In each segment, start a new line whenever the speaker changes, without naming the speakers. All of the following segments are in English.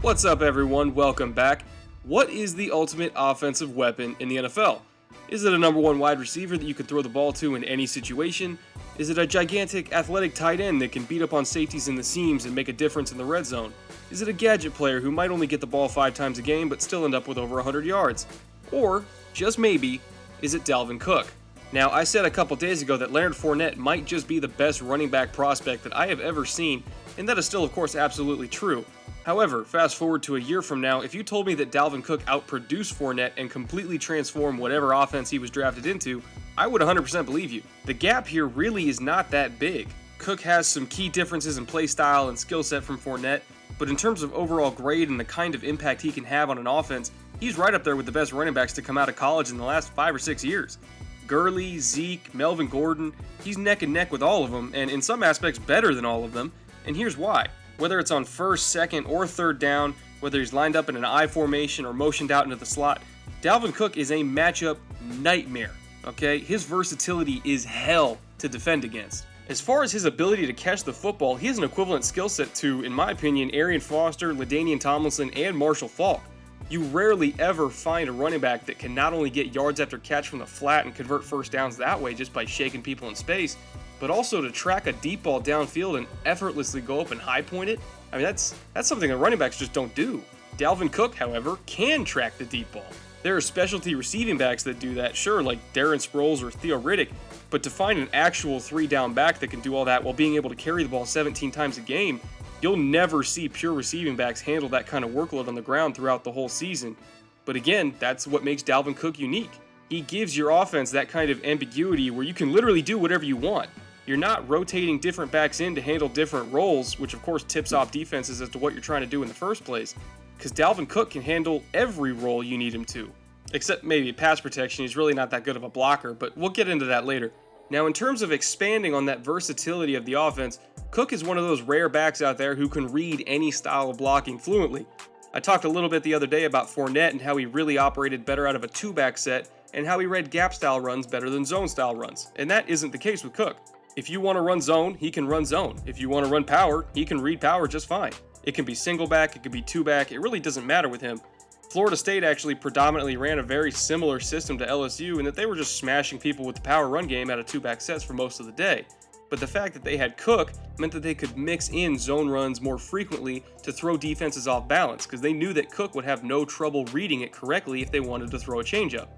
What's up, everyone? Welcome back. What is the ultimate offensive weapon in the NFL? Is it a number one wide receiver that you can throw the ball to in any situation? Is it a gigantic athletic tight end that can beat up on safeties in the seams and make a difference in the red zone? Is it a gadget player who might only get the ball 5 times a game but still end up with over 100 yards? Or, just maybe, is it Dalvin Cook? Now, I said a couple days ago that Leonard Fournette might just be the best running back prospect that I have ever seen, and that is still, of course, absolutely true. However, fast forward to a year from now, if you told me that Dalvin Cook outproduced Fournette and completely transformed whatever offense he was drafted into, I would 100% believe you. The gap here really is not that big. Cook has some key differences in play style and skill set from Fournette, but in terms of overall grade and the kind of impact he can have on an offense, he's right up there with the best running backs to come out of college in the last 5 or 6 years. Gurley, Zeke, Melvin Gordon, he's neck and neck with all of them, and in some aspects better than all of them, and here's why. Whether it's on first, second, or third down, whether he's lined up in an I formation or motioned out into the slot, Dalvin Cook is a matchup nightmare, okay? His versatility is hell to defend against. As far as his ability to catch the football, he has an equivalent skill set to, in my opinion, Arian Foster, LaDainian Tomlinson, and Marshall Faulk. You rarely ever find a running back that can not only get yards after catch from the flat and convert first downs that way just by shaking people in space, but also to track a deep ball downfield and effortlessly go up and high point it. I mean, that's something that running backs just don't do. Dalvin Cook, however, can track the deep ball. There are specialty receiving backs that do that, sure, like Darren Sproles or Theo Riddick, but to find an actual 3-down back that can do all that while being able to carry the ball 17 times a game, you'll never see pure receiving backs handle that kind of workload on the ground throughout the whole season. But again, that's what makes Dalvin Cook unique. He gives your offense that kind of ambiguity where you can literally do whatever you want. You're not rotating different backs in to handle different roles, which of course tips off defenses as to what you're trying to do in the first place, because Dalvin Cook can handle every role you need him to. Except maybe pass protection, he's really not that good of a blocker, but we'll get into that later. Now, in terms of expanding on that versatility of the offense, Cook is one of those rare backs out there who can read any style of blocking fluently. I talked a little bit the other day about Fournette and how he really operated better out of a 2-back set, and how he read gap-style runs better than zone-style runs, and that isn't the case with Cook. If you want to run zone, he can run zone. If you want to run power, he can read power just fine. It can be single back, it can be 2-back, it really doesn't matter with him. Florida State actually predominantly ran a very similar system to LSU in that they were just smashing people with the power run game out of 2-back sets for most of the day. But the fact that they had Cook meant that they could mix in zone runs more frequently to throw defenses off balance, because they knew that Cook would have no trouble reading it correctly if they wanted to throw a changeup.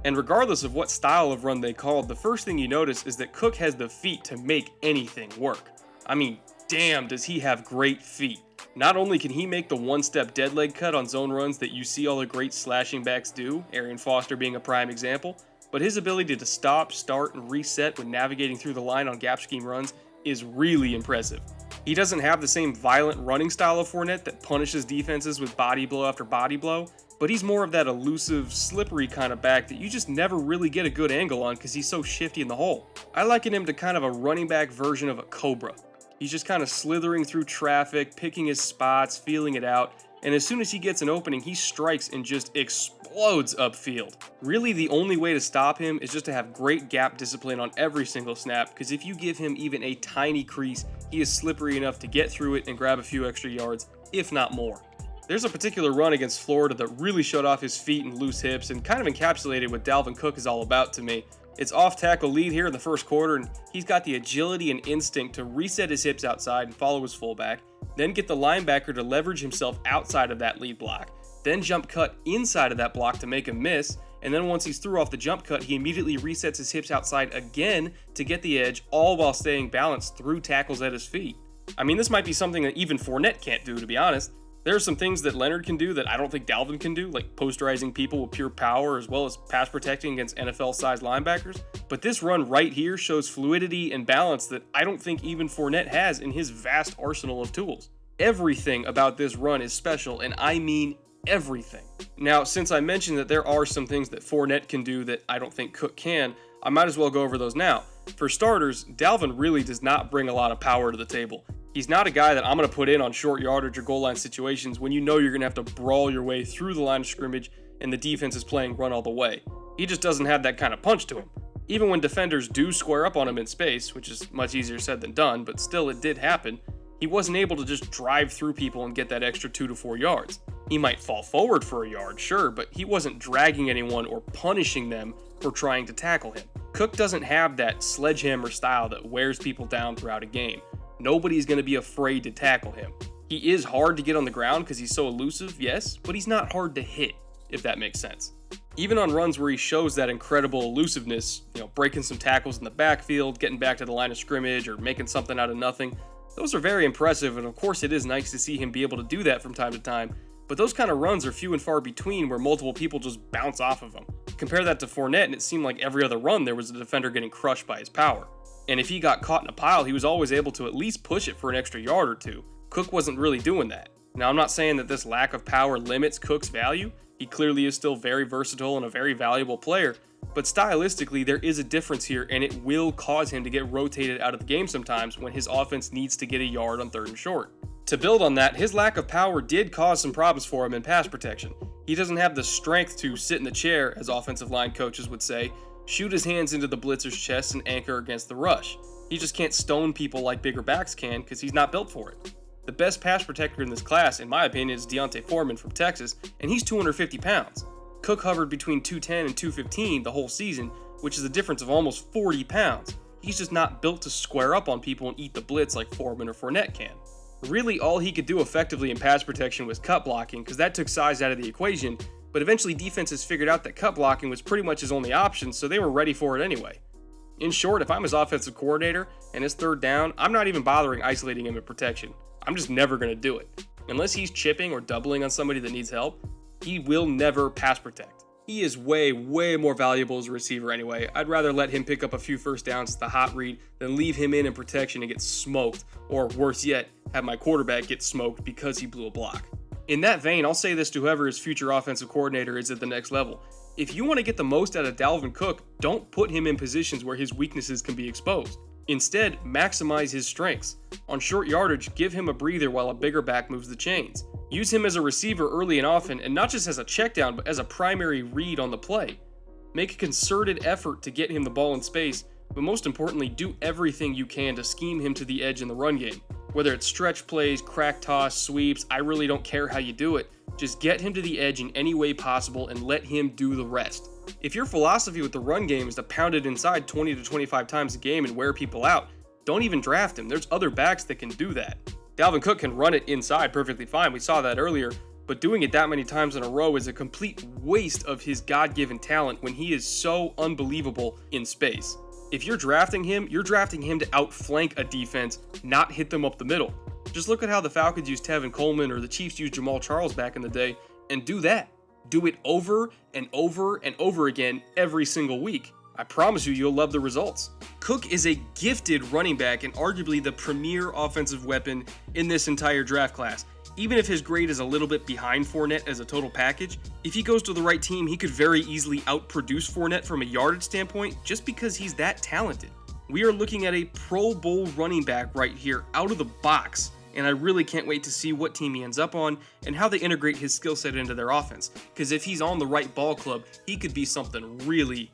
And regardless of what style of run they called, the first thing you notice is that Cook has the feet to make anything work. I mean, damn, does he have great feet. Not only can he make the one-step dead leg cut on zone runs that you see all the great slashing backs do, Arian Foster being a prime example, but his ability to stop, start, and reset when navigating through the line on gap scheme runs is really impressive. He doesn't have the same violent running style of Fournette that punishes defenses with body blow after body blow, but he's more of that elusive, slippery kind of back that you just never really get a good angle on because he's so shifty in the hole. I liken him to kind of a running back version of a cobra. He's just kind of slithering through traffic, picking his spots, feeling it out, and as soon as he gets an opening, he strikes and just explodes upfield. Really, the only way to stop him is just to have great gap discipline on every single snap, because if you give him even a tiny crease, he is slippery enough to get through it and grab a few extra yards, if not more. There's a particular run against Florida that really showed off his feet and loose hips and kind of encapsulated what Dalvin Cook is all about to me. It's off-tackle lead here in the first quarter, and he's got the agility and instinct to reset his hips outside and follow his fullback, then get the linebacker to leverage himself outside of that lead block, then jump cut inside of that block to make him miss, and then once he's through off the jump cut, he immediately resets his hips outside again to get the edge, all while staying balanced through tackles at his feet. I mean, this might be something that even Fournette can't do, to be honest. There are some things that Leonard can do that I don't think Dalvin can do, like posterizing people with pure power as well as pass protecting against NFL-sized linebackers. But this run right here shows fluidity and balance that I don't think even Fournette has in his vast arsenal of tools. Everything about this run is special, and I mean everything. Now, since I mentioned that there are some things that Fournette can do that I don't think Cook can, I might as well go over those now. For starters, Dalvin really does not bring a lot of power to the table. He's not a guy that I'm going to put in on short yardage or goal line situations when you know you're going to have to brawl your way through the line of scrimmage and the defense is playing run all the way. He just doesn't have that kind of punch to him. Even when defenders do square up on him in space, which is much easier said than done, but still it did happen, he wasn't able to just drive through people and get that extra 2 to 4 yards. He might fall forward for a yard, sure, but he wasn't dragging anyone or punishing them for trying to tackle him. Cook doesn't have that sledgehammer style that wears people down throughout a game. Nobody's going to be afraid to tackle him. He is hard to get on the ground because he's so elusive, yes, but he's not hard to hit, if that makes sense. Even on runs where he shows that incredible elusiveness, breaking some tackles in the backfield, getting back to the line of scrimmage, or making something out of nothing, those are very impressive, and of course it is nice to see him be able to do that from time to time, but those kind of runs are few and far between where multiple people just bounce off of him. Compare that to Fournette, and it seemed like every other run there was a defender getting crushed by his power. And if he got caught in a pile, he was always able to at least push it for an extra yard or two. Cook wasn't really doing that. Now, I'm not saying that this lack of power limits Cook's value. He clearly is still very versatile and a very valuable player, but stylistically, there is a difference here, and it will cause him to get rotated out of the game sometimes when his offense needs to get a yard on 3rd and short. To build on that, his lack of power did cause some problems for him in pass protection. He doesn't have the strength to sit in the chair, as offensive line coaches would say, shoot his hands into the blitzer's chest and anchor against the rush. He just can't stone people like bigger backs can because he's not built for it. The best pass protector in this class, in my opinion, is D'Onta Foreman from Texas, and he's 250 pounds. Cook hovered between 210 and 215 the whole season, which is a difference of almost 40 pounds. He's just not built to square up on people and eat the blitz like Foreman or Fournette can. Really, all he could do effectively in pass protection was cut blocking, because that took size out of the equation, but eventually defenses figured out that cut blocking was pretty much his only option, so they were ready for it anyway. In short, if I'm his offensive coordinator and it's 3rd down, I'm not even bothering isolating him in protection. I'm just never going to do it. Unless he's chipping or doubling on somebody that needs help, he will never pass protect. He is way more valuable as a receiver anyway. I'd rather let him pick up a few first downs at the hot read than leave him in protection and get smoked, or worse yet, have my quarterback get smoked because he blew a block. In that vein, I'll say this to whoever his future offensive coordinator is at the next level. If you want to get the most out of Dalvin Cook, don't put him in positions where his weaknesses can be exposed. Instead, maximize his strengths. On short yardage, give him a breather while a bigger back moves the chains. Use him as a receiver early and often, and not just as a checkdown, but as a primary read on the play. Make a concerted effort to get him the ball in space, but most importantly, do everything you can to scheme him to the edge in the run game. Whether it's stretch plays, crack toss, sweeps, I really don't care how you do it. Just get him to the edge in any way possible and let him do the rest. If your philosophy with the run game is to pound it inside 20 to 25 times a game and wear people out, don't even draft him. There's other backs that can do that. Dalvin Cook can run it inside perfectly fine. We saw that earlier, but doing it that many times in a row is a complete waste of his God-given talent when he is so unbelievable in space. If you're drafting him to outflank a defense, not hit them up the middle. Just look at how the Falcons used Tevin Coleman or the Chiefs used Jamal Charles back in the day, and do that. Do it over and over and over again every single week. I promise you, you'll love the results. Cook is a gifted running back and arguably the premier offensive weapon in this entire draft class. Even if his grade is a little bit behind Fournette as a total package, if he goes to the right team, he could very easily outproduce Fournette from a yardage standpoint just because he's that talented. We are looking at a Pro Bowl running back right here out of the box, and I really can't wait to see what team he ends up on and how they integrate his skill set into their offense, because if he's on the right ball club, he could be something really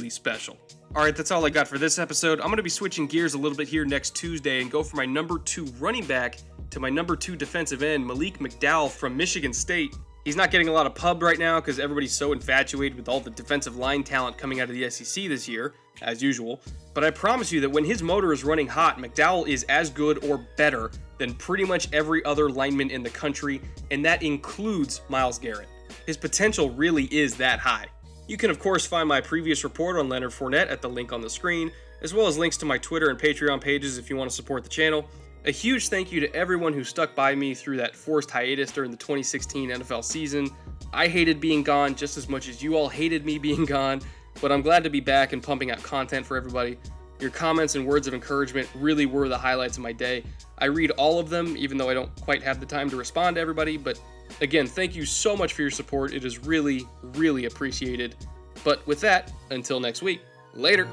special. Alright, that's all I got for this episode. I'm going to be switching gears a little bit here next Tuesday and go for my number 2 running back to my number 2 defensive end, Malik McDowell from Michigan State. He's not getting a lot of pub right now because everybody's so infatuated with all the defensive line talent coming out of the SEC this year, as usual. But I promise you that when his motor is running hot, McDowell is as good or better than pretty much every other lineman in the country, and that includes Myles Garrett. His potential really is that high. You can of course find my previous report on Leonard Fournette at the link on the screen, as well as links to my Twitter and Patreon pages if you want to support the channel. A huge thank you to everyone who stuck by me through that forced hiatus during the 2016 NFL season. I hated being gone just as much as you all hated me being gone, but I'm glad to be back and pumping out content for everybody. Your comments and words of encouragement really were the highlights of my day. I read all of them, even though I don't quite have the time to respond to everybody, but again, thank you so much for your support. It is really appreciated. But with that, until next week, later.